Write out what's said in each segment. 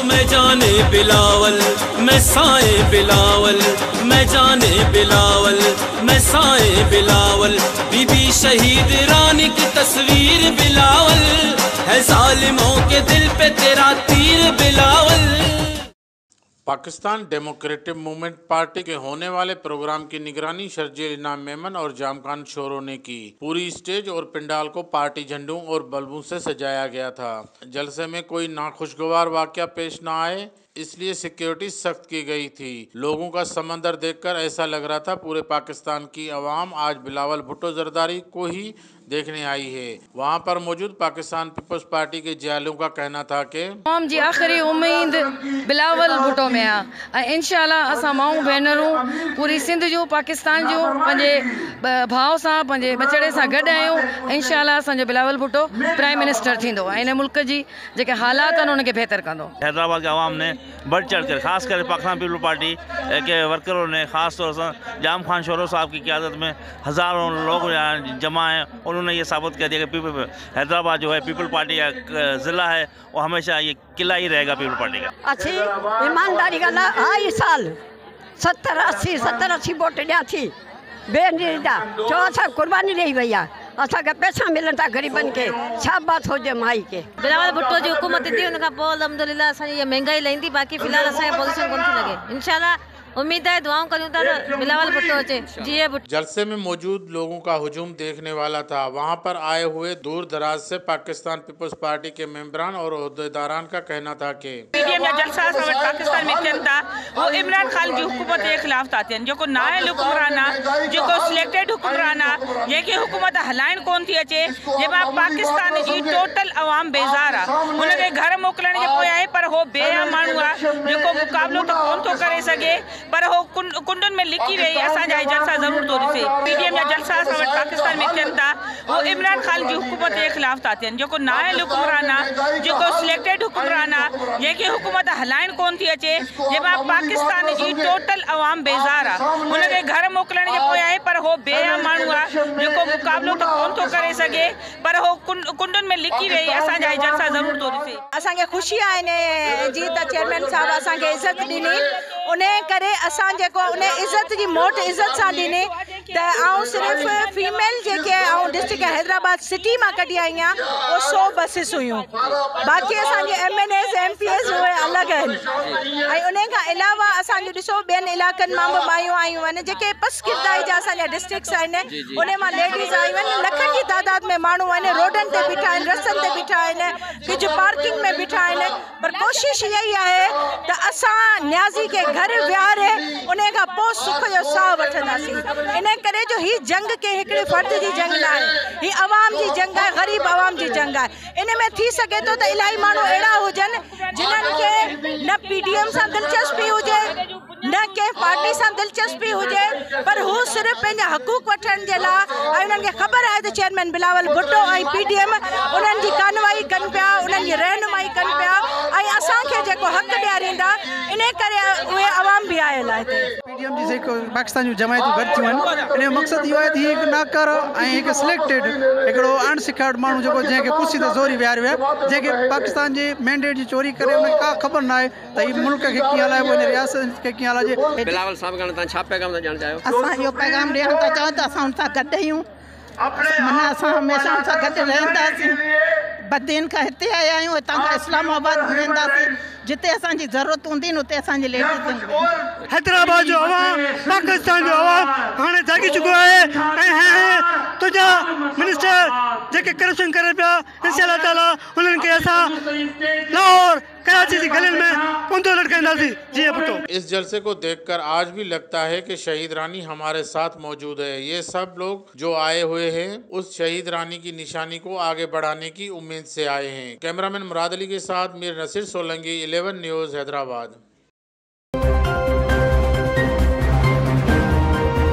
میں جانے بلاول میں سائے بلاول میں جانے بلاول میں سائے بلاول بی بی شہید رانی کی تصویر بلاول ہے ظالموں کے دل پہ تیرا تیر Bilawal. Pakistan democratic movement party کے ہونے والے پروگرام کی نگرانی شرجیل انعام میمن اور جام خان شوروں نے کی۔ پوری اسٹیج اور پنڈال کو پارٹی جھنڈوں اور بلبوں سے سجایا گیا تھا۔ جلسے میں کوئی ناخوشگوار واقعہ پیش نہ آئے اس لیے سیکیورٹی سخت کی گئی تھی۔ لوگوں کا سمندر دیکھ کر ایسا لگ رہا تھا پورے پاکستان کی عوام آج بلاول بھٹو زرداری کو ہی دیکھنے آئی ہے۔ وہاں پر موجود پاکستان پیپلز پارٹی کے جیالوں کا کہنا تھا کہ عوام جی آخری امید بلاول بھٹو میں انشاءاللہ اساں ماؤں بھینروں پوری سندھ جو پاکستان جو پنجے بھاؤ سے پنجے بچڑے سے گڈ آیوں انشاءاللہ اساں بلاول بھٹو پرائم منسٹر تھیندو ان ملک جی جے حالات ہیں ان کے بہتر کندو۔ حیدرآباد کے عوام نے بڑھ چڑھ کر خاص کر پاکستان پیپل پارٹی کے ورکروں نے خاص طور سے جام خان شورو صاحب کی قیادت میں ہزاروں لوگ جمع ہیں، انہوں نے یہ ثابت کر دیا کہ حیدرآباد جو ہے پیپل پارٹی کا ضلع ہے وہ ہمیشہ یہ قلعہ ہی رہے گا پیپل پارٹی کا۔ اچھی ایمانداری کا آئی سال 70-80 ووٹ ڈیا تھی بے نریدا جو اچھا قربانی ڈی وئی اسا کے پیسہ ملن تا غریبن کے چھا بات ہو جے مائی کے بلاول بھٹو جو حکومت تھی ان کا پول الحمدللہ اسا یہ مہنگائی لہندی باقی فی الحال اسا پوزیشن کون تھی لگے انشاءاللہ امید ہے دعاؤں کریوں تا بلاول بھٹو اچے جی بھٹو۔ جلسے میں موجود لوگوں کا ہجوم دیکھنے والا تھا۔ وہاں پر آئے ہوئے دور دراز سے پاکستان پیپلز پارٹی کے ممبران اور عہدیداران کا کہنا تھا کہ پی ڈی ایم یا جلسہ پاکستان میں کن تھا وہ عمران خان کی حکومت کے خلاف تھا جو کو نائل حکمرانا جو کو سلیکٹڈ حکمرانا یہ کہ حکومت ہلائن کون تھی اچے یہ پاکستان کی ٹوٹل عوام بیزار ہے ان کے گھر موکلنے کے پویا ہے پر وہ بے مانو جو کو مقابلو تو کون تو کرے سکے پر وہ کنڈن میں لکھی رہی اساں جائے جلسہ ضرور تو سے پی ڈی ایم یا جلسہ پاکستان میں کن تھا وہ عمران خان کی حکومت کے خلاف تھا جو کو نائل حکمرانا جو کو سلیکٹڈ حکمرانا یہ کہ حکومت ہلائن کون تھی اچے یہ پاکستان کی ٹوٹل عوام بیزار ہے ان کے گھر موکلنے کے پویا ہے پر وہ بے مانو جو کو مقابلو تو کون تو کرے سکے پر وہ کنڈن میں لکھی رہی اساں جائے جلسہ ضرور تو سے اساں کے خوشی آئے جی تا چیئرمین صاحب اساں کے عزت ڈینی انہیں کرے اساں جے کو انہیں عزت جی موٹ عزت سان ڈینی تے آؤں صرف فیمیل جے کے آؤں ڈسٹرکٹ حیدرآباد سٹی میں کڈی آئی ہیں وہ 100 بسز ہوئیں باقی اساں جے ایم این ایز ایم پی ایز ہوئے الگ ہیں انہیں کا علاوہ اساں جو ڈسو بین علاقن ماں مائیوں آئیوں ہیں جے کے پس کردائی جا اساں جے ڈسٹرکٹس آئیں انہیں ماں لیڈیز آئی ہیں لکھن کی تعداد میں مانو ہیں روڈن تے بٹھا ہیں رستن تے بٹھا ہیں کچھ پارکنگ میں بٹھا ہیں پر کوشش یہی ہے کہ اساں نیازی کے گھر ویار ہے انہیں کا پوس سکھ جو ساہ وٹھندا سی انہیں کرے جو ہی جنگ کے ہکڑے فرد جی جنگ نہ ہے ہی عوام جی جنگ ہے غریب عوام جی جنگ ہے انہیں میں تھی سکے تو الہی مانو اڑا ہو جن جنن کے نہ پی ڈی ایم سے دلچسپی ہو جائے نہ کہ پارٹی سے دلچسپی ہو جائے پر وہ صرف پنجا حقوق وٹھن جے لا انہن کے خبر ہے تو chairman Bilawal Bhutto P D M انہن کی کانوائی کن پیا انہن کی رہنمائی کن پیا اساں کے جو حق ڈیاریندا انہیں کرے وہ عوام بھی آئے لائے پی ڈی ایم جی پاکستان جو جماعتوں گڈ تھیوں ان مقصد یہ ہے کہ ایک ناکار ایک سلیکٹڈ ایکڑو ان سکھاڑ مانو جو جن کے کرسی تے زوری ویار ہوا جن کے پاکستان جی مینڈیٹ جی چوری کرے ان کا خبر نہ ہے تو یہ ملک کے کیا ہلائے ان ریاست کے کیا ہلائے بلاول صاحب کا چھا پیغام ڈیڻ چاہیو اساں جو پیغام ڈیڻ تا چاہو تا اساں سا گڈ ہیوں منا اساں ہمیشہ سا گڈ رہندا سی بدین کا ہتے آیا ہوں ہتاں کا اسلام آباد ویندا سی جتے اساں جی ضرورت ہوندی تے اساں جی لیڈیز حیدرآباد جو عوام پاکستان جو عوام ہانے جاگی چکو ہے تو جا منسٹر جے کے کرپشن کرے پیا انشاءاللہ تعالی انہن کے اساں لاہور کراچی کی گلیوں میں پوندو لٹکائندا سی جی بھٹو۔ اس جلسے کو دیکھ کر آج بھی لگتا ہے کہ شہید رانی ہمارے ساتھ موجود ہے۔ یہ سب لوگ جو آئے ہوئے ہیں اس شہید رانی کی نشانی کو آگے بڑھانے کی امید سے آئے ہیں۔ کیمرامین مراد علی کے ساتھ میر نصیر سولنگی 11 نیوز حیدرآباد۔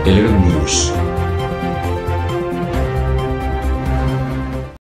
11 نیوز